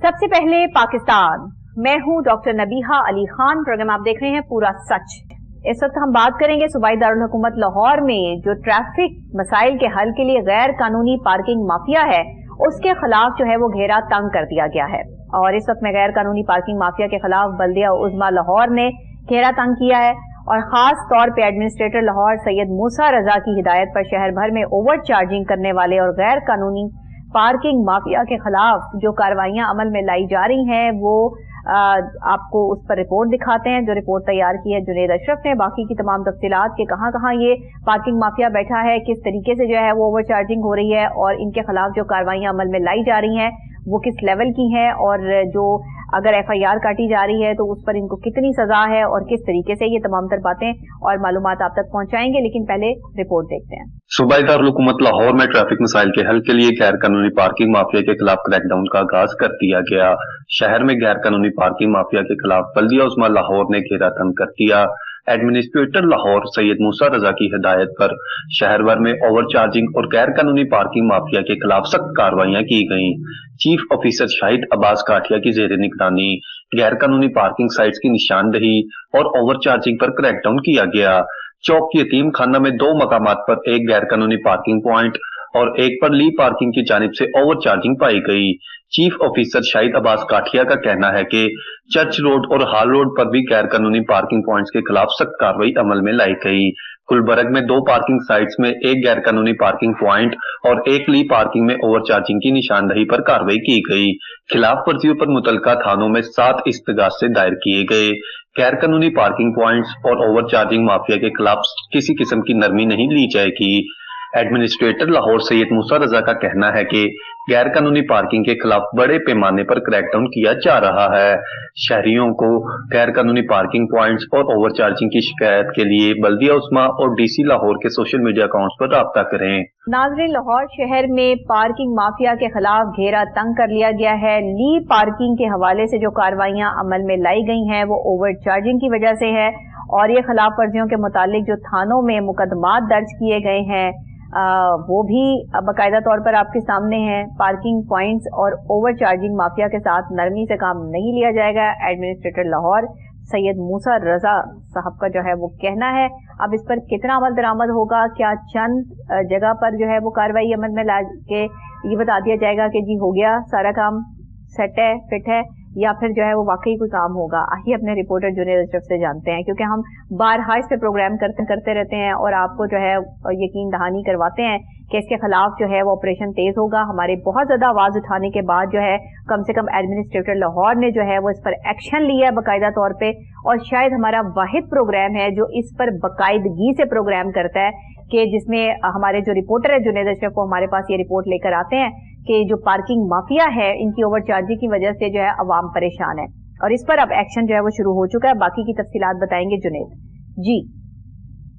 सबसे पहले पाकिस्तान, मैं हूं डॉक्टर नबीहा अली खान। प्रोग्राम आप देख रहे हैं पूरा सच। इस वक्त हम बात करेंगे सूबाई दारुल हुकूमत लाहौर में जो ट्रैफिक मसाइल के हल के लिए गैर कानूनी पार्किंग माफिया है उसके खिलाफ जो है वो घेरा तंग कर दिया गया है। और इस वक्त में गैर कानूनी पार्किंग माफिया के खिलाफ बल्दिया उज़्मा लाहौर ने घेरा तंग किया है और खास तौर पे एडमिनिस्ट्रेटर लाहौर सैयद मूसा रजा की हिदायत पर शहर भर में ओवर चार्जिंग करने वाले और गैर कानूनी पार्किंग माफिया के खिलाफ जो कार्रवाइयां अमल में लाई जा रही हैं वो आपको उस पर रिपोर्ट दिखाते हैं जो रिपोर्ट तैयार की है जुनेद अशरफ ने। बाकी की तमाम तफसीलात के कहां कहां ये पार्किंग माफिया बैठा है, किस तरीके से जो है वो ओवर चार्जिंग हो रही है और इनके खिलाफ जो कार्रवाइयां अमल में लाई जा रही हैं वो किस लेवल की हैं और जो अगर एफआईआर काटी जा रही है तो उस पर इनको कितनी सजा है और किस तरीके से ये तमाम तर बातें और मालूमात आप तक पहुंचाएंगे। लेकिन पहले रिपोर्ट देखते हैं। सूबाई दारुल हुकूमत लाहौर में ट्रैफिक मसाइल के हल के लिए गैर कानूनी पार्किंग माफिया के खिलाफ क्रैकडाउन का आगाज कर दिया गया। शहर में गैर कानूनी पार्किंग माफिया के खिलाफ बल्दिया उज़्मा लाहौर ने घेरा तंग कर दिया। एडमिनिस्ट्रेटर लाहौर सैयद मूसा रजा की हिदायत पर शहर भर में ओवर चार्जिंग और गैर कानूनी पार्किंग माफिया के खिलाफ सख्त कार्रवाइयां की गईं। चीफ ऑफिसर शाहिद अब्बास काठिया की जेर निगरानी गैर कानूनी पार्किंग साइट्स की निशानदही और ओवर चार्जिंग पर क्रैकडाउन किया गया। चौक यतीम खाना में 2 मकामात पर एक गैर कानूनी पार्किंग पॉइंट और एक पर ली पार्किंग की जानिब से ओवर चार्जिंग पाई गई। चीफ ऑफिसर शाहिद अब्बास काठिया का कहना है कि चर्च रोड और हाल रोड पर भी गैर कानूनी पार्किंग पॉइंट्स के खिलाफ सख्त कार्रवाई अमल में लाई गई। गुलबर्ग में 2 पार्किंग साइट्स में एक गैर कानूनी पार्किंग पॉइंट और एक ली पार्किंग में ओवर चार्जिंग की निशानदही पर कार्रवाई की गई। खिलाफ वर्जियों पर मुतलका थानों में 7 इस्तगासे दायर किए गए। गैर कानूनी पार्किंग पॉइंट्स और ओवर चार्जिंग माफिया के खिलाफ किसी किस्म की नरमी नहीं ली जाएगी। एडमिनिस्ट्रेटर लाहौर सैयद मूसा रजा का कहना है कि गैर कानूनी पार्किंग के खिलाफ बड़े पैमाने पर क्रैकडाउन किया जा रहा है। शहरियों को गैर कानूनी पार्किंग पॉइंट्स और ओवर चार्जिंग की शिकायत के लिए बल्दिया उज़्मा और डीसी लाहौर के सोशल मीडिया अकाउंट्स पर राब्ता करें। नाज़रीन, लाहौर शहर में पार्किंग माफिया के खिलाफ घेरा तंग कर लिया गया है। ली पार्किंग के हवाले से जो कार्रवाइयां अमल में लाई गई हैं वो ओवर चार्जिंग की वजह से है और ये खिलाफ वर्जियों के मुतालिक जो थानों में मुकदमात दर्ज किए गए हैं वो भी बाकायदा तौर पर आपके सामने हैं। पार्किंग पॉइंट्स और ओवर चार्जिंग माफिया के साथ नरमी से काम नहीं लिया जाएगा। एडमिनिस्ट्रेटर लाहौर सैयद मूसा रजा साहब का जो है वो कहना है। अब इस पर कितना अमल दरामद होगा, क्या चंद जगह पर जो है वो कार्रवाई अमल में ला के ये बता दिया जाएगा कि जी हो गया सारा काम सेट है फिट है, या फिर जो है वो वाकई कोई काम होगा, आइए अपने रिपोर्टर जुनेद अशरफ से जानते हैं। क्योंकि हम बारहा इस पे प्रोग्राम करते रहते हैं और आपको जो है यकीन दहानी करवाते हैं कि इसके खिलाफ जो है वो ऑपरेशन तेज होगा। हमारे बहुत ज्यादा आवाज उठाने के बाद जो है कम से कम एडमिनिस्ट्रेटर लाहौर ने जो है वो इस पर एक्शन लिया है बाकायदा तौर पे, और शायद हमारा वाहिद प्रोग्राम है जो इस पर बाकायदगी से प्रोग्राम करता है कि जिसमें हमारे जो रिपोर्टर है जुनेद अशरफ को हमारे पास ये रिपोर्ट लेकर आते हैं कि जो पार्किंग माफिया है इनकी ओवर चार्जिंग की वजह से जो है अवाम परेशान है और इस पर अब एक्शन जो है वो शुरू हो चुका है। बाकी की तफसीलात बताएंगे जुनेद जी।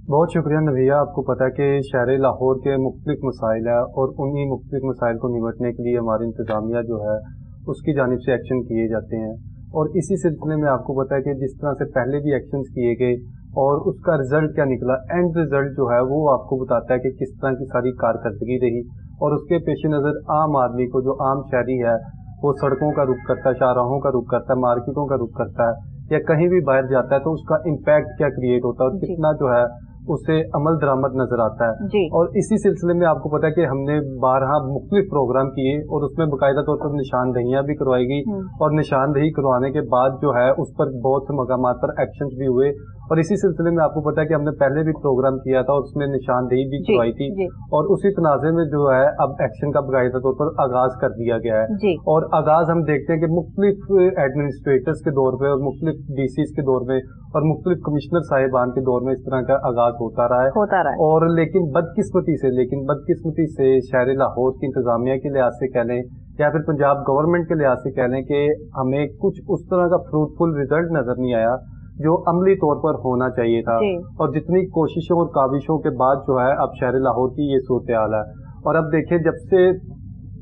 बहुत शुक्रिया नविया। आपको पता है कि शहर लाहौर के मुख्तलिफ मसाइल है और उन्हीं मुख्तलिफ मसाइल को निपटने के लिए हमारी इंतजामिया जो है उसकी जानिब से एक्शन किए जाते हैं और इसी सिलसिले में आपको पता है कि जिस तरह से पहले भी एक्शंस किए गए और उसका रिजल्ट क्या निकला, एंड रिजल्ट जो है वो आपको बताता है कि किस तरह की सारी कारकर्दगी रही और उसके पेश नज़र आम आदमी को, जो आम शहरी है, वो सड़कों का रुख करता है, शाहराहों का रुख करता है, मार्केटों का रुख करता है या कहीं भी बाहर जाता है तो उसका इम्पैक्ट क्या क्रिएट होता है और कितना जो है उससे अमल दरामद नजर आता है। और इसी सिलसिले में आपको पता है कि हमने 12 मुख्तलिफ प्रोग्राम किए और उसमें बाकायदा तौर पर निशानदहियां भी करवाई गई और निशानदही करवाने के बाद जो है उस पर बहुत से मकामात पर एक्शन भी हुए। और इसी सिलसिले में आपको पता है कि हमने पहले भी प्रोग्राम किया था और उसमें निशानदही भी करवाई थी और उसी तनाज़े में जो है अब एक्शन का बाकायदा तौर पर आगाज कर दिया गया है। और आगाज हम देखते हैं कि मुख्तलिफ एडमिनिस्ट्रेटर्स के दौर पे और मुख्तलिफ डीसीज के दौर में और मुख्तलिफ कमिश्नर साहिबान के दौर में इस तरह का आगाज होता रहा है। और लेकिन बदकिस्मती से शहर लाहौर की इंतजामिया के लिहाज से कह लें या फिर पंजाब गवर्नमेंट के लिहाज से कह लें कि हमें कुछ उस तरह का फ्रूटफुल रिजल्ट नजर नहीं आया जो अमली तौर पर होना चाहिए था। और जितनी कोशिशों और काविशों के बाद जो है अब शहर लाहौर की ये सूरत हाल है। और अब देखिए, जब से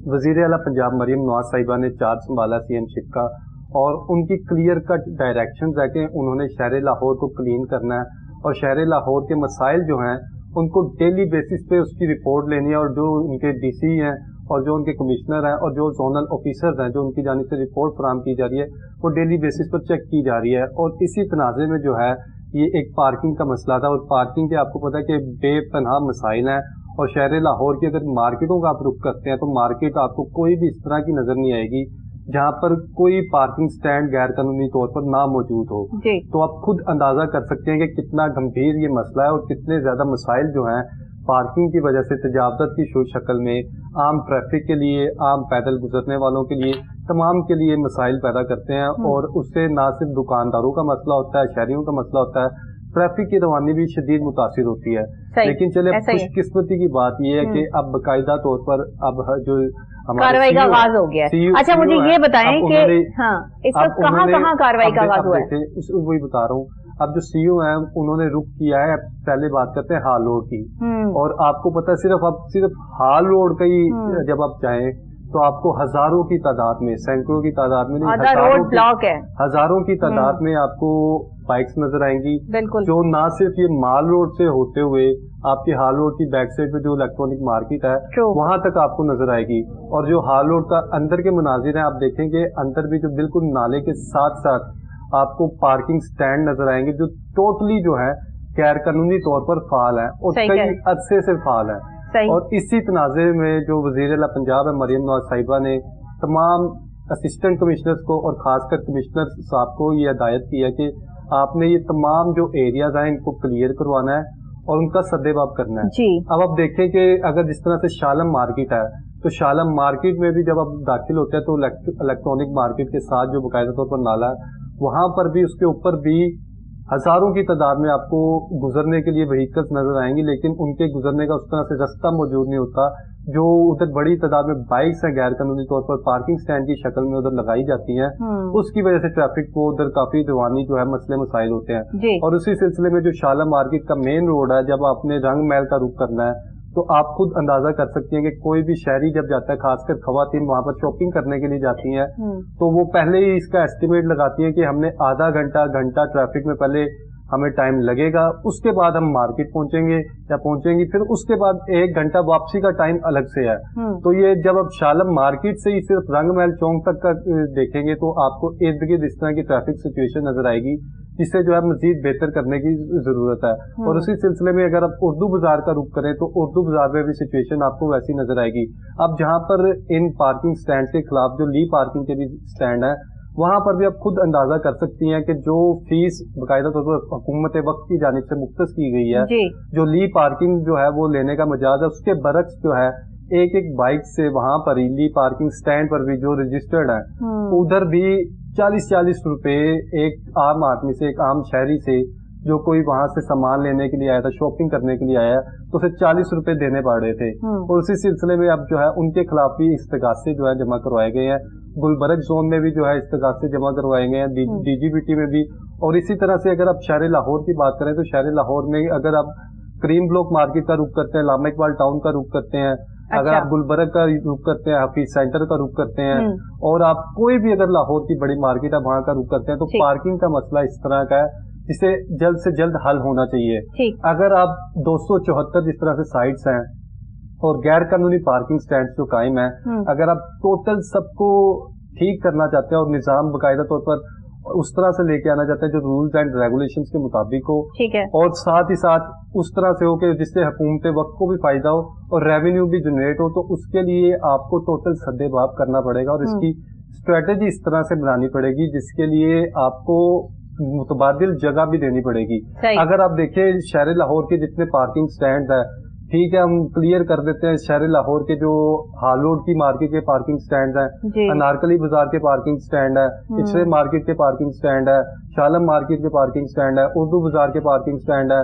वजीर आला पंजाब मरियम नवाज साहिबा ने चार्ज संभाला सीएमशिप का और उनकी क्लियर कट डायरेक्शंस है कि उन्होंने शहर लाहौर को क्लीन करना है और शहर लाहौर के मसाइल जो हैं उनको डेली बेसिस पे उसकी रिपोर्ट लेनी है और जो उनके डीसी हैं और जो उनके कमिश्नर हैं और जो जोनल ऑफिसर्स हैं, जो उनकी जानिब से रिपोर्ट फराहम की जा रही है, वो डेली बेसिस पर चेक की जा रही है। और इसी तनाज़े में जो है ये एक पार्किंग का मसला था, और पार्किंग के आपको पता है कि बेपनाह मसाइल हैं। और शहर लाहौर की अगर मार्केटों का आप रुख करते हैं तो मार्केट आपको कोई भी इस तरह की नजर नहीं आएगी जहाँ पर कोई पार्किंग स्टैंड गैर कानूनी तौर पर ना मौजूद हो। तो आप खुद अंदाजा कर सकते हैं कि कितना गंभीर ये मसला है और कितने ज्यादा मसाइल जो हैं पार्किंग की वजह से तजावज़त की शक्ल में आम ट्रैफिक के लिए, आम पैदल गुजरने वालों के लिए, तमाम के लिए मसाइल पैदा करते हैं। और उससे ना सिर्फ दुकानदारों का मसला होता है, शहरियों का मसला होता है, ट्रैफिक की रवानी भी शदीद मुतासिर होती है। लेकिन चले खुशकिस्मती की बात यह है कि अब बाकायदा तौर पर अब जो कार्रवाई का आगाज हो गया है। अच्छा मुझे ये बताएं कि इस वक्त कहाँ कार्रवाई का आगाज हुआ है? वही बता रहा हूँ। अब जो सीईओ हैं उन्होंने रुख किया है, पहले बात करते हैं हाल रोड की। और आपको पता है सिर्फ हाल रोड का ही जब आप जाएं तो आपको हजारों की तादाद में, सैकड़ों की तादाद में नहीं, हजारों की तादाद में आपको बाइक्स नजर आएंगी, जो ना सिर्फ ये माल रोड से होते हुए आपकी हाल रोड की बैक साइड पे जो इलेक्ट्रॉनिक मार्केट है वहां तक आपको नजर आएगी। और जो हाल रोड का अंदर के मनाजिर हैं आप देखेंगे, अंदर भी जो बिल्कुल नाले के साथ साथ आपको पार्किंग स्टैंड नजर आएंगे जो टोटली जो है गैर कानूनी तौर पर फाल है और कई अरसे से फाल है। और इसी तनाज़े में जो वज़ीर आला पंजाब है मरियम नवाज साहिबा ने तमाम असिस्टेंट कमिश्नर्स को और खासकर कमिश्नर साहब को ये हिदायत की है कि आपने ये तमाम जो एरियाज हैं इनको क्लियर करवाना है और उनका सद्देबाब करना है। अब आप देखें कि अगर जिस तरह से शालम मार्केट है तो शालम मार्केट में भी जब आप दाखिल होते हैं तो इलेक्ट्रॉनिक मार्केट के साथ जो बाकायदा तौर पर नाला है वहां पर भी, उसके ऊपर भी हजारों की तादाद में आपको गुजरने के लिए व्हीकल्स नजर आएंगी, लेकिन उनके गुजरने का उस तरह से रास्ता मौजूद नहीं होता। जो उधर बड़ी तादाद में बाइक्स हैं गैर कानूनी तौर पर पार्किंग स्टैंड की शक्ल में उधर लगाई जाती हैं, उसकी वजह से ट्रैफिक को उधर काफी रवानी जो है मसले मसाइल होते हैं। और उसी सिलसिले में जो शाला मार्केट का मेन रोड है, जब आपने रंग महल का रुख करना है तो आप खुद अंदाजा कर सकती हैं कि कोई भी शहरी जब जाता है, खासकर खवातीन वहां पर शॉपिंग करने के लिए जाती हैं, तो वो पहले ही इसका एस्टिमेट लगाती हैं कि हमने आधा घंटा ट्रैफिक में पहले हमें टाइम लगेगा, उसके बाद हम मार्केट पहुंचेंगे या पहुंचेंगी, फिर उसके बाद 1 घंटा वापसी का टाइम अलग से है। तो ये जब आप शालम मार्केट से ही सिर्फ रंग महल चौक तक का देखेंगे तो आपको इर्द गिर्द इस तरह की ट्रैफिक सिचुएशन नजर आएगी, जिससे जो है मजीद बेहतर करने की जरूरत है। और उसी सिलसिले में अगर आप उर्दू बाजार का रुख करें तो उर्दू बाजार में भी सिचुएशन आपको वैसी नजर आएगी। अब जहां पर इन पार्किंग स्टैंड के खिलाफ जो ली पार्किंग के भी स्टैंड है वहां पर भी आप खुद अंदाजा कर सकती हैं कि जो फीस बाकायदा तौर पर हुकूमत वक्त की जानिब से मुख्तस की गई है, जो ली पार्किंग जो है वो लेने का मजाज है, उसके बरक्स जो है एक बाइक से वहां पर ही ली पार्किंग स्टैंड पर भी जो रजिस्टर्ड है उधर भी 40 रुपए एक आम आदमी से, एक आम शहरी से जो कोई वहां से सामान लेने के लिए आया था, शॉपिंग करने के लिए आया तो उसे 40 रुपए देने पड़ रहे थे। और उसी सिलसिले में अब जो है उनके खिलाफ भी इस्तगासे जो है जमा करवाए गए हैं, गुलबर्ग जोन में भी जो है इस्तगासे जमा करवाए गए हैं, डीजीबीटी में भी। और इसी तरह से अगर आप शहर लाहौर की बात करें तो शहर लाहौर में अगर आप क्रीम ब्लॉक मार्केट का रुख करते हैं, लामा इकबाल टाउन का रुख करते हैं, अगर आप गुलबर्ग का रुख करते हैं, हफीज सेंटर का रुख करते हैं, और आप कोई भी अगर लाहौर की बड़ी मार्केट है वहां का रुख करते हैं तो पार्किंग का मसला इस तरह का है जिसे जल्द से जल्द हल होना चाहिए। अगर आप 274 जिस तरह से साइट्स हैं और गैर कानूनी पार्किंग स्टैंड जो कायम है, अगर आप टोटल सबको ठीक करना चाहते हैं और निजाम बाकायदा तौर पर उस तरह से लेके आना चाहते हैं जो रूल्स एंड रेगुलेशंस के मुताबिक हो, और साथ ही साथ उस तरह से हो कि जिससे हुकूमत वक्त को भी फायदा हो और रेवेन्यू भी जनरेट हो, तो उसके लिए आपको टोटल सद्देबाब करना पड़ेगा और इसकी स्ट्रेटेजी इस तरह से बनानी पड़ेगी जिसके लिए आपको मुतबादिल जगह भी देनी पड़ेगी। अगर आप देखें शहर लाहौर के जितने पार्किंग स्टैंड है, ठीक है हम क्लियर कर देते हैं, शहर लाहौर के जो हाल रोड की मार्केट के पार्किंग स्टैंड है, अनारकली बाजार के पार्किंग स्टैंड है, पिछले मार्केट के पार्किंग स्टैंड है, शालम मार्केट के पार्किंग स्टैंड है, उर्दू बाजार के पार्किंग स्टैंड है,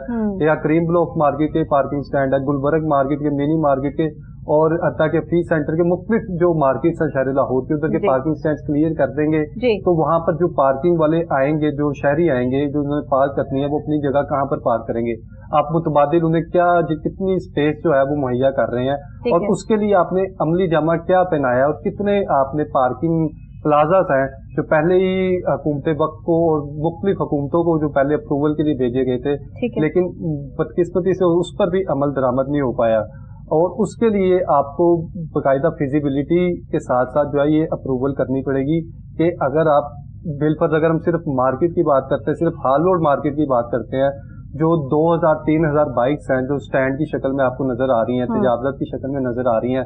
या क्रीम ब्लॉक मार्केट के पार्किंग स्टैंड है, गुलबर्ग मार्केट के, मिनी मार्केट के, और अत्ता के फी सेंटर के मुख्तलिफ जो मार्केट्स हैं शहर लाहौर के, उधर के पार्किंग स्टैंड क्लियर कर देंगे तो वहां पर जो पार्किंग वाले आएंगे, जो शहरी आएंगे, जो उन्होंने पार्क करनी है वो अपनी जगह कहाँ पर पार्क करेंगे, आप मुतबादिल उन्हें क्या कितनी स्पेस जो है वो मुहैया कर रहे हैं और उसके लिए आपने अमली जामा क्या पहनाया और कितने आपने पार्किंग प्लाजास हैं जो पहले ही हुकूमत वक्त को और मुख्तलिफ हुकूमतों को जो पहले अप्रूवल के लिए भेजे गए थे, लेकिन बदकिस्मती से उस पर भी अमल दरामद नहीं हो पाया। اور اس کے لیے آپ کو باقاعدہ فیزیبلٹی کے ساتھ ساتھ جو ہے یہ اپروول کرنی پڑے گی کہ اگر آپ بل پر اگر ہم صرف مارکیٹ کی بات کرتے ہیں، صرف ہال روڈ مارکیٹ کی بات کرتے ہیں، جو 2000-3000 بائکس ہیں جو سٹینڈ کی شکل میں آپ کو نظر آ رہی ہیں، تجاوزات کی شکل میں نظر آ رہی ہیں،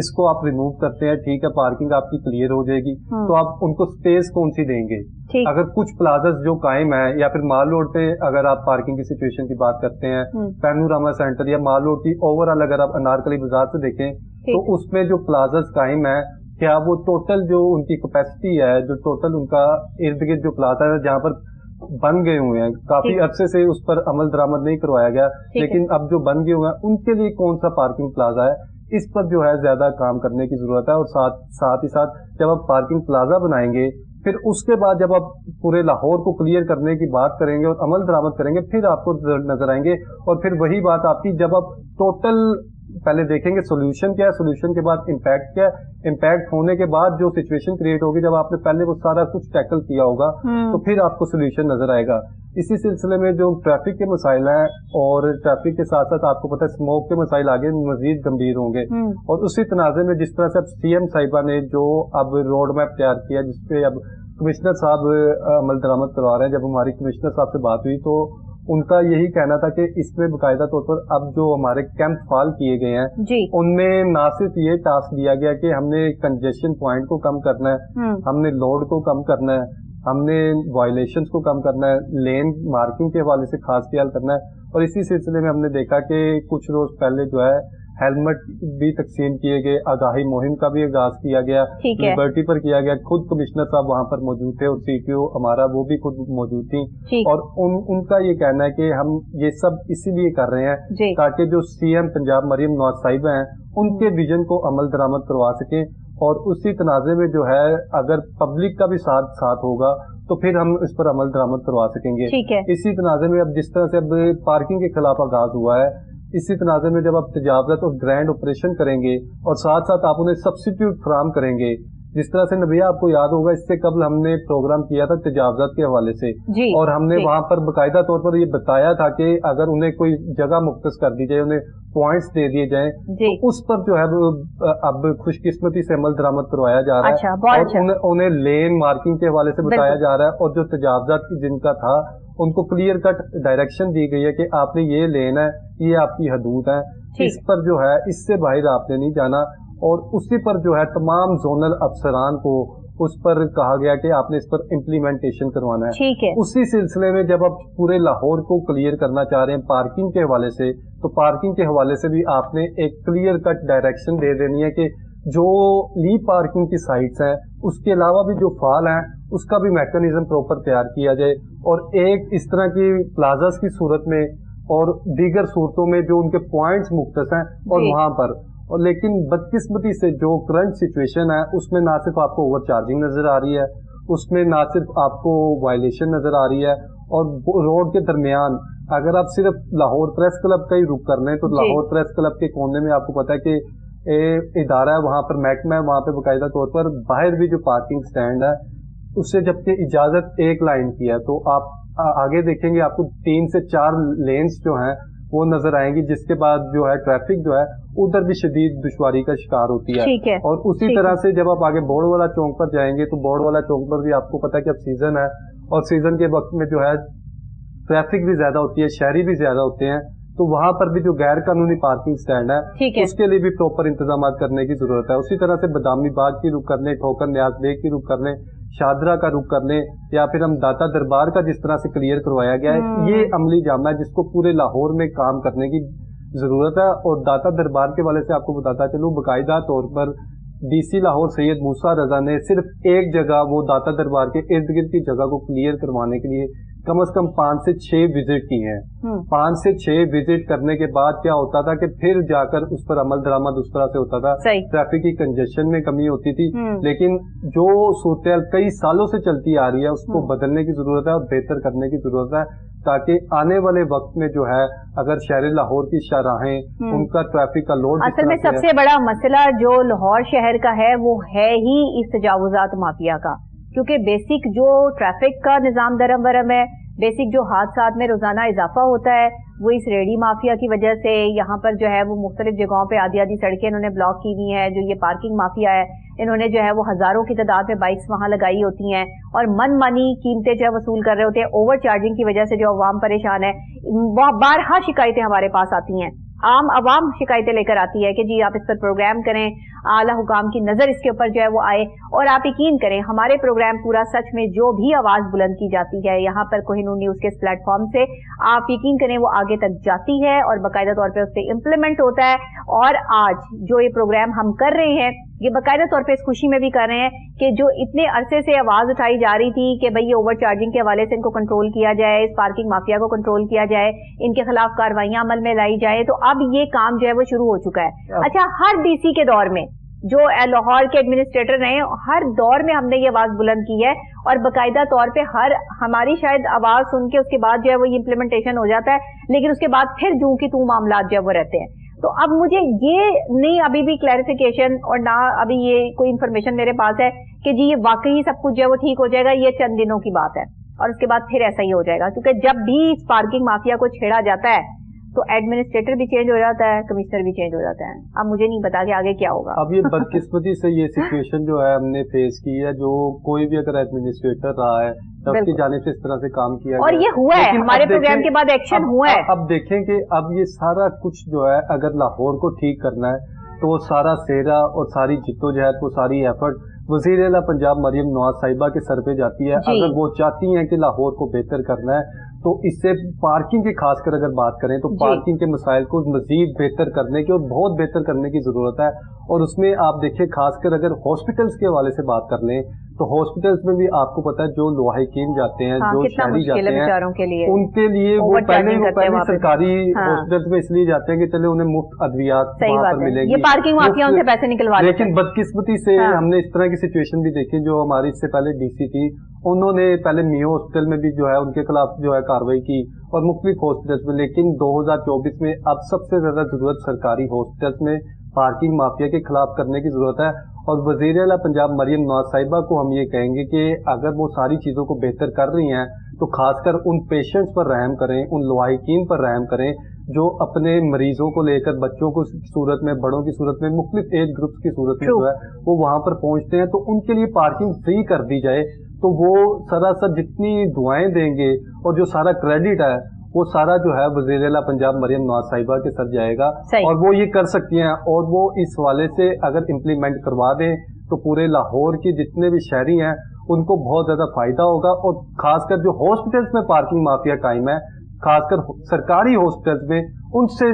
اس کو آپ ریموو کرتے ہیں، ٹھیک ہے، پارکنگ آپ کی کلیئر ہو جائے گی، تو آپ ان کو سپیس کون سی دیں گے؟ اگر کچھ پلازاز جو قائم ہیں یا پھر مال روڈ پہ اگر آپ پارکنگ کی سچویشن کی بات کرتے ہیں، پینوراما سینٹر یا مال روڈ کی اوور آل اگر آپ انارکلی بازار سے دیکھیں تو اس میں جو پلازاز قائم ہیں، کیا وہ ٹوٹل جو ان کی کیپیسٹی ہے، جو ٹوٹل ان کا ارد گرد جو پلازا ہے جہاں پر بن گئے ہوئے ہیں، کافی عرصے سے اس پر عمل درآمد نہیں کروایا گیا، لیکن اب جو بن گئے ہوئے ہیں ان کے لیے کون سا پارکنگ پلازا ہے، اس پر جو ہے زیادہ کام کرنے کی ضرورت ہے۔ اور ساتھ ہی ساتھ جب آپ پارکنگ پلازا بنائیں گے، پھر اس کے بعد جب آپ پورے لاہور کو کلیئر کرنے کی بات کریں گے اور عمل درآمد کریں گے، پھر آپ کو نظر آئیں گے، اور پھر وہی بات آپ کی جب آپ ٹوٹل پہلے دیکھیں گے سولوشن کیا ہے، سولوشن کے بعد امپیکٹ کیا ہے، امپیکٹ ہونے کے بعد جو سچویشن کریٹ ہوگی، جب آپ نے پہلے وہ سارا کچھ ٹیکل کیا ہوگا تو پھر آپ کو سولوشن نظر آئے گا۔ اسی سلسلے میں جو ٹریفک کے مسائل ہیں، اور ٹریفک کے ساتھ ساتھ آپ کو پتہ ہے اسموک کے مسائل آگے مزید گمبھیر ہوں گے، اور اسی تناظر میں جس طرح سے اب سی ایم صاحبہ نے جو اب روڈ میپ تیار کیا، جس پہ اب کمشنر صاحب عمل درآمد کروا رہے ہیں، جب ہماری کمشنر صاحب سے بات ہوئی تو ان کا یہی کہنا تھا کہ اس میں باقاعدہ طور پر اب جو ہمارے کیمپ فال کیے گئے ہیں ان میں نہ صرف یہ ٹاسک دیا گیا کہ ہم نے کنجیشن پوائنٹ کو کم کرنا ہے، ہم نے لوڈ کو کم کرنا ہے، ہم نے وائلیشنز کو کم کرنا ہے، لین مارکنگ کے حوالے سے خاص خیال کرنا ہے، اور اسی سلسلے میں ہم نے دیکھا کہ کچھ روز پہلے جو ہے ہیلمٹ بھی تقسیم کیے گئے، آگاہی مہم کا بھی آغاز کیا گیا، لبرٹی پر کیا گیا، خود کمشنر صاحب وہاں پر موجود تھے اور سی ٹی او ہمارا وہ بھی خود موجود تھی، اور ان کا یہ کہنا ہے کہ ہم یہ سب اسی لیے کر رہے ہیں تاکہ جو سی ایم پنجاب مریم نواز صاحبہ ہیں ان کے ویژن کو عمل درآمد کروا سکیں، اور اسی تنازع میں جو ہے اگر پبلک کا بھی ساتھ ہوگا تو پھر ہم اس پر عمل درآمد کروا سکیں گے۔ اسی تنازع میں اب جس طرح سے اب پارکنگ کے خلاف آغاز ہوا ہے، اسی تنازع میں جب آپ تجاوزات اور گرینڈ آپریشن کریں گے اور ساتھ ساتھ آپ انہیں سبسٹیٹیوٹ فراہم کریں گے، جس طرح سے نبیہ آپ کو یاد ہوگا اس سے قبل ہم نے پروگرام کیا تھا تجاوزات کے حوالے سے، اور ہم نے وہاں پر باقاعدہ طور پر یہ بتایا تھا کہ اگر انہیں کوئی جگہ مختص کر دی جائے، انہیں پوائنٹس دے دیے جائیں تو اس پر جو ہے اب خوش قسمتی سے عمل درآمد کروایا جا رہا ہے، اور انہیں لین مارکنگ کے حوالے سے بتایا جا رہا ہے، اور جو تجاوزات جن کا تھا ان کو کلیئر کٹ ڈائریکشن دی گئی ہے کہ آپ نے یہ لین ہے، یہ آپ کی حدود ہے، اس پر جو ہے اس سے باہر آپ نے نہیں جانا، اور اسی پر جو ہے تمام زونل افسران کو اس پر کہا گیا کہ آپ نے اس پر امپلیمنٹیشن کروانا ہے۔ اسی سلسلے میں جب آپ پورے لاہور کو کلیئر کرنا چاہ رہے ہیں پارکنگ کے حوالے سے، تو پارکنگ کے حوالے سے بھی آپ نے ایک کلیئر کٹ ڈائریکشن دے دینی ہے کہ جو لی پارکنگ کی سائٹس ہیں اس کے علاوہ بھی جو فال ہیں اس کا بھی میکانزم پروپر تیار کیا جائے، اور ایک اس طرح کی پلازاز کی صورت میں اور دیگر صورتوں میں جو ان کے پوائنٹس مختص ہیں اور وہاں پر، اور لیکن بدقسمتی سے جو کرنٹ سچویشن ہے اس میں نہ صرف آپ کو اوور چارجنگ نظر آ رہی ہے، اس میں نہ صرف آپ کو وائلیشن نظر آ رہی ہے، اور روڈ کے درمیان اگر آپ صرف لاہور پریس کلب کا ہی رخ کر لیں تو لاہور پریس کلب کے کونے میں آپ کو پتا ہے کہ ادارہ ہے، وہاں پر محکمہ ہے، وہاں پہ باقاعدہ طور پر باہر بھی جو پارکنگ سٹینڈ ہے اس سے جبکہ اجازت ایک لائن کی ہے، تو آپ آگے دیکھیں گے آپ کو 3 سے 4 لینز جو ہیں وہ نظر آئیں گی، جس کے بعد جو ہے ٹریفک جو ہے ادھر بھی شدید دشواری کا شکار ہوتی ہے، اور اسی طرح سے جب آپ آگے بورڈ والا چونک پر جائیں گے تو بورڈ والا چونک پر بھی آپ کو پتا ہے کہ اب سیزن ہے، اور سیزن کے وقت میں جو ہے ٹریفک بھی زیادہ ہوتی ہے، شہری بھی زیادہ ہوتے ہیں، تو وہاں پر بھی جو غیر قانونی پارکنگ سٹینڈ ہے اس کے لیے بھی پراپر انتظامات کرنے کی ضرورت ہے۔ اسی طرح سے بادامی باغ کی رخ کر لیں، ٹھوکر نیاز بیگ کی رخ کر لیں، شادرہ کا رخ کر لیں، یا پھر ہم داتا دربار کا جس طرح سے کلیئر کروایا گیا ہے، یہ عملی جامہ ہے جس کو پورے لاہور میں کام کرنے کی ضرورت ہے۔ اور داتا دربار کے والے سے آپ کو بتاتا چلوں، باقاعدہ طور پر ڈی سی لاہور سید موسیٰ رضا نے صرف ایک جگہ وہ داتا دربار کے ارد گرد کی جگہ کو کلیئر کروانے کے لیے کم از کم 5 سے 6 وزٹ کی ہیں۔ 5 سے 6 وزٹ کرنے کے بعد کیا ہوتا تھا کہ پھر جا کر اس پر عمل درآمد اس طرح سے ہوتا تھا، ٹریفک کی کنجیشن میں کمی ہوتی تھی، لیکن جو صورتحال کئی سالوں سے چلتی آ رہی ہے اس کو بدلنے کی ضرورت ہے اور بہتر کرنے کی ضرورت ہے، تاکہ آنے والے وقت میں جو ہے اگر شہر لاہور کی شاہراہیں ان کا ٹریفک کا لوڈ، اصل میں سب سے بڑا مسئلہ جو لاہور شہر کا ہے وہ ہے ہی اس تجاوزات مافیا کا، کیونکہ بیسک جو ٹریفک کا نظام درم برم ہے، بیسک جو حادثات میں روزانہ اضافہ ہوتا ہے، वो इस रेडी माफिया की वजह से यहाँ पर जो है वो मुख्तलिफ जगहों पे आधी आधी सड़कें इन्होंने ब्लॉक की हुई हैं। जो ये पार्किंग माफिया है, इन्होंने जो है वो हजारों की तादाद में बाइक्स वहां लगाई होती हैं और मन मानी कीमतें जो है वसूल कर रहे होते हैं। ओवर चार्जिंग की वजह से जो अवाम परेशान है, बारहा शिकायतें हमारे पास आती हैं, आम अवाम शिकायतें लेकर आती है कि जी आप इस पर प्रोग्राम करें, आला हुकाम की नजर इसके ऊपर जो है वो आए। और आप यकीन करें हमारे प्रोग्राम पूरा सच में जो भी आवाज बुलंद की जाती है यहाँ पर कोहिनूर न्यूज के इस प्लेटफॉर्म से, आप यकीन करें वो आगे तक जाती है और बाकायदा तौर पे उस पर इम्प्लीमेंट होता है। और आज जो ये प्रोग्राम हम कर रहे हैं ये बाकायदा तौर पे इस खुशी में भी कर रहे हैं कि जो इतने अरसे से आवाज उठाई जा रही थी कि भाई ये ओवर चार्जिंग के हवाले से इनको कंट्रोल किया जाए, इस पार्किंग माफिया को कंट्रोल किया जाए, इनके खिलाफ कार्रवाइयां अमल में लाई जाए, तो अब ये काम जो है वो शुरू हो चुका है। अच्छा, हर डीसी के दौर में जो लाहौर के एडमिनिस्ट्रेटर रहे, हर दौर में हमने ये आवाज बुलंद की है और बाकायदा तौर पे हर हमारी शायद आवाज सुन के उसके बाद जो है वो इम्प्लीमेंटेशन हो जाता है, लेकिन उसके बाद फिर जू की तू मामला जो है वो रहते हैं। तो अब मुझे ये नहीं अभी भी क्लैरिफिकेशन और ना अभी ये कोई इन्फॉर्मेशन मेरे पास है कि जी ये वाकई सब कुछ जो है वो ठीक हो जाएगा, ये चंद दिनों की बात है और उसके बाद फिर ऐसा ही हो जाएगा। क्योंकि जब भी इस पार्किंग माफिया को छेड़ा जाता है तो एडमिनिस्ट्रेटर भी चेंज हो जाता है, कमिश्नर भी चेंज हो जाता है। अब मुझे नहीं पता कि आगे क्या होगा। अब ये बदकिस्मती से ये सिचुएशन जो है हमने फेस की है, जो कोई भी अगर एडमिनिस्ट्रेटर रहा है तो उसकी जानिब से इस तरह से काम किया और ये हुआ है, हमारे प्रोग्राम के बाद एक्शन हुआ है। अब देखें कि अब ये सारा कुछ जो है अगर लाहौर को ठीक करना है तो वो सारा सेहरा और सारी जिद्दोजहद, वो सारी एफर्ट वज़ीर आला पंजाब मरियम नवाज साहिबा के सर पे जाती है। अगर वो चाहती हैं कि लाहौर को बेहतर करना है तो इससे पार्किंग की खासकर अगर बात करें तो पार्किंग के मसाइल को मजीद बेहतर करने की और बहुत बेहतर करने की जरूरत है। और उसमें आप देखिए खासकर अगर हॉस्पिटल्स के हवाले से बात कर लें तो हॉस्पिटल्स में भी आपको पता है जो लवाहिकीन जाते हैं, जो शहरी जाते हैं, उनके लिए वो पहले सरकारी हॉस्पिटल्स में इसलिए जाते हैं कि चले उन्हें मुफ्त अद्वियात वहां पर मिलेंगी, ये पार्किंग माफिया उनसे पैसे निकलवा। लेकिन बदकिस्मती से हमने इस तरह की सिचुएशन भी देखी। जो हमारी इससे पहले डीसी थी, उन्होंने पहले मियो हॉस्पिटल में भी जो है उनके खिलाफ जो है कार्रवाई की और मुख्तलिफ हॉस्पिटल्स में, लेकिन 2024 में अब सबसे ज्यादा जरूरत सरकारी हॉस्पिटल्स में पार्किंग माफिया के खिलाफ करने की जरूरत है। और वज़ीर आला पंजाब मरियम नवाज साहिबा को हम ये कहेंगे कि अगर वो सारी चीजों को बेहतर कर रही हैं तो खासकर उन पेशेंट्स पर रहम करें, उन लवाहिकीन पर रहम करें जो अपने मरीजों को लेकर बच्चों को सूरत में, बड़ों की सूरत में, मुख्तलिफ एज ग्रुप्स की सूरत में जो है वो वहां पर पहुंचते हैं, तो उनके लिए पार्किंग फ्री कर दी जाए। तो वो सरासर जितनी दुआएं देंगे और जो सारा क्रेडिट है वो सारा जो है वज़ीर आला पंजाब मरियम नवाज साहिबा के सर जाएगा और वो ये कर सकती हैं। और वो इस हवाले से अगर इम्प्लीमेंट करवा दें तो पूरे लाहौर के जितने भी शहरी हैं उनको बहुत ज्यादा फायदा होगा। और खासकर जो हॉस्पिटल्स में पार्किंग माफिया कायम है, खासकर सरकारी हॉस्पिटल्स में, उनसे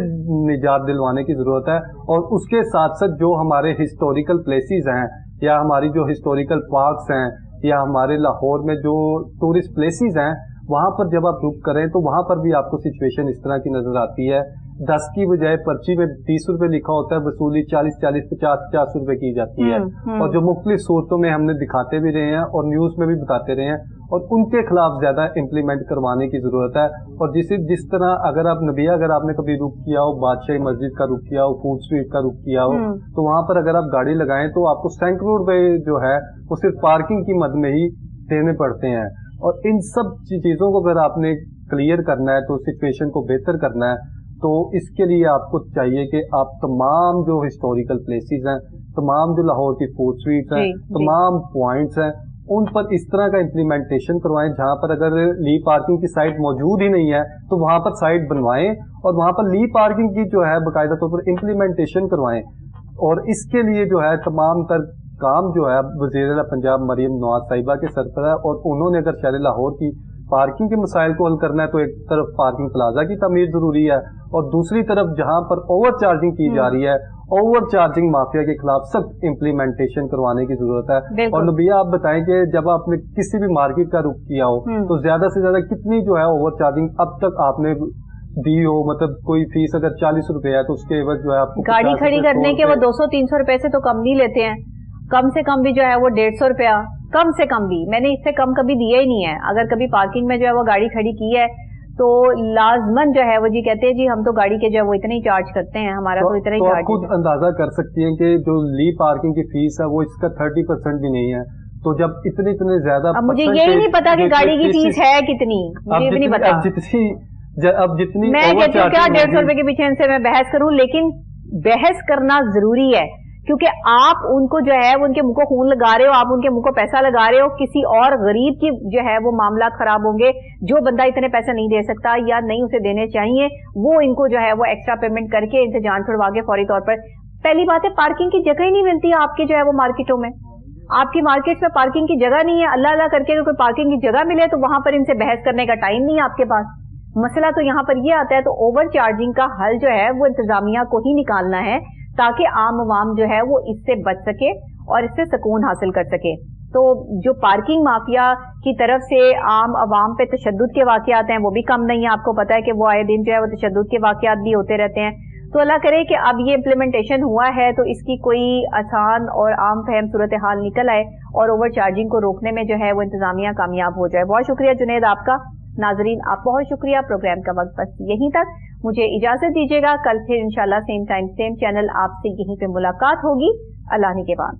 निजात दिलवाने की जरूरत है। और उसके साथ साथ जो हमारे हिस्टोरिकल प्लेसेस हैं या हमारी जो हिस्टोरिकल पार्क्स हैं या हमारे लाहौर में जो टूरिस्ट प्लेसेस हैं, वहां पर जब आप रुक करें तो वहां पर भी आपको सिचुएशन इस तरह की नजर आती है। 10 की बजाय पर्ची में 30 रुपए लिखा होता है, वसूली 40-40, 50-50 रुपए की जाती है। और जो मुख्तलिफ सूरतों में हमने दिखाते भी रहे हैं और न्यूज में भी बताते रहे हैं, और उनके खिलाफ ज्यादा इम्प्लीमेंट करवाने की जरूरत है। और जिस तरह अगर आप नबिया, अगर आपने कभी रुक किया हो, बादशाही मस्जिद का रुक किया हो, फूड स्ट्रीट का रुक किया हो, तो वहां पर अगर आप गाड़ी लगाएं तो आपको सैकड़ों रुपए जो है वो सिर्फ पार्किंग की मद में ही देने पड़ते हैं। और इन सब चीजों को अगर आपने क्लियर करना है, तो सिचुएशन को बेहतर करना है, तो इसके लिए आपको चाहिए कि आप तमाम जो हिस्टोरिकल प्लेसेस हैं, तमाम जो लाहौर की फूड स्ट्रीट्स हैं, तमाम पॉइंट्स हैं, उन पर इस तरह का इम्प्लीमेंटेशन करवाएं जहां पर अगर ली पार्किंग की साइट मौजूद ही नहीं है तो वहां पर साइट बनवाएं और वहां पर ली पार्किंग की जो है बाकायदा तौर पर इम्प्लीमेंटेशन करवाएं। और इसके लिए जो है तमाम तर काम जो है वज़ीर आला पंजाब मरियम नवाज साहिबा के सर पर है। और उन्होंने अगर शहर लाहौर की पार्किंग के मसाइल को हल करना है तो एक तरफ पार्किंग प्लाजा की तमीर जरूरी है और दूसरी तरफ जहां पर ओवर चार्जिंग की जा रही है, ओवर चार्जिंग माफिया के खिलाफ सख्त इम्प्लीमेंटेशन करवाने की जरूरत है। और नबिया आप बताएं कि जब आपने किसी भी मार्केट का रुख किया हो तो ज्यादा से ज्यादा कितनी जो है ओवर चार्जिंग अब तक आपने दी हो? मतलब कोई फीस अगर 40 रुपए है तो उसके एवज जो है आपको गाड़ी खड़ी करने के वो 200-300 रुपए से तो कम नहीं लेते हैं, कम से कम भी जो है वो 150 रुपया, कम से कम भी मैंने इससे कम कभी दिया ही नहीं है। अगर कभी पार्किंग में जो है वो गाड़ी खड़ी की है तो लाजमन जो है वो जी कहते हैं जी हम तो गाड़ी के जो है वो इतने ही चार्ज करते हैं, हमारा तो इतना ही चार्ज। आप खुद अंदाजा कर सकती हैं कि जो ली पार्किंग की फीस है वो इसका 30% भी नहीं है। तो जब इतने ज्यादा, अब मुझे यही नहीं पता कि गाड़ी की फीस है कितनी, मुझे भी नहीं पता। अब जितनी मैं कहती हूँ क्या 150 रुपए के पीछे इनसे मैं बहस करूं, लेकिन बहस करना जरूरी है क्योंकि आप उनको जो है वो उनके मुंह को खून लगा रहे हो, आप उनके मुंह को पैसा लगा रहे हो, किसी और गरीब की जो है वो मामला खराब होंगे। जो बंदा इतने पैसे नहीं दे सकता या नहीं उसे देने चाहिए, वो इनको जो है वो एक्स्ट्रा पेमेंट करके इनसे जान छुड़वा के फौरी तौर पर। पहली बात है, पार्किंग की जगह ही नहीं मिलती आपके जो है वो मार्केटों में, आपकी मार्केट में पार्किंग की जगह नहीं है। अल्लाह अल्लाह करके अगर कोई पार्किंग की जगह मिले तो वहां पर इनसे बहस करने का टाइम नहीं है आपके पास। मसला तो यहाँ पर ये आता है। तो ओवर चार्जिंग का हल जो है वो इंतजामिया को ही निकालना है ताकि आम आवाम जो है वो इससे बच सके और इससे सुकून हासिल कर सके। तो जो पार्किंग माफिया की तरफ से आम आवाम पे तशद्दुद के वाकयात हैं वो भी कम नहीं है। आपको पता है कि वो आए दिन जो है वो तशद्दुद के वाकयात भी होते रहते हैं। तो अल्लाह करे कि अब ये इम्प्लीमेंटेशन हुआ है तो इसकी कोई आसान और आम फहम सूरत हाल निकल आए और ओवर चार्जिंग को रोकने में जो है वो इंतजामिया कामयाब हो जाए। बहुत शुक्रिया जुनैद आपका। नाजरीन आप बहुत शुक्रिया। प्रोग्राम का वक्त बस यहीं तक, मुझे इजाजत दीजिएगा। कल फिर इंशाल्लाह सेम टाइम सेम चैनल आपसे यहीं पे मुलाकात होगी। अल्लाह के बाद।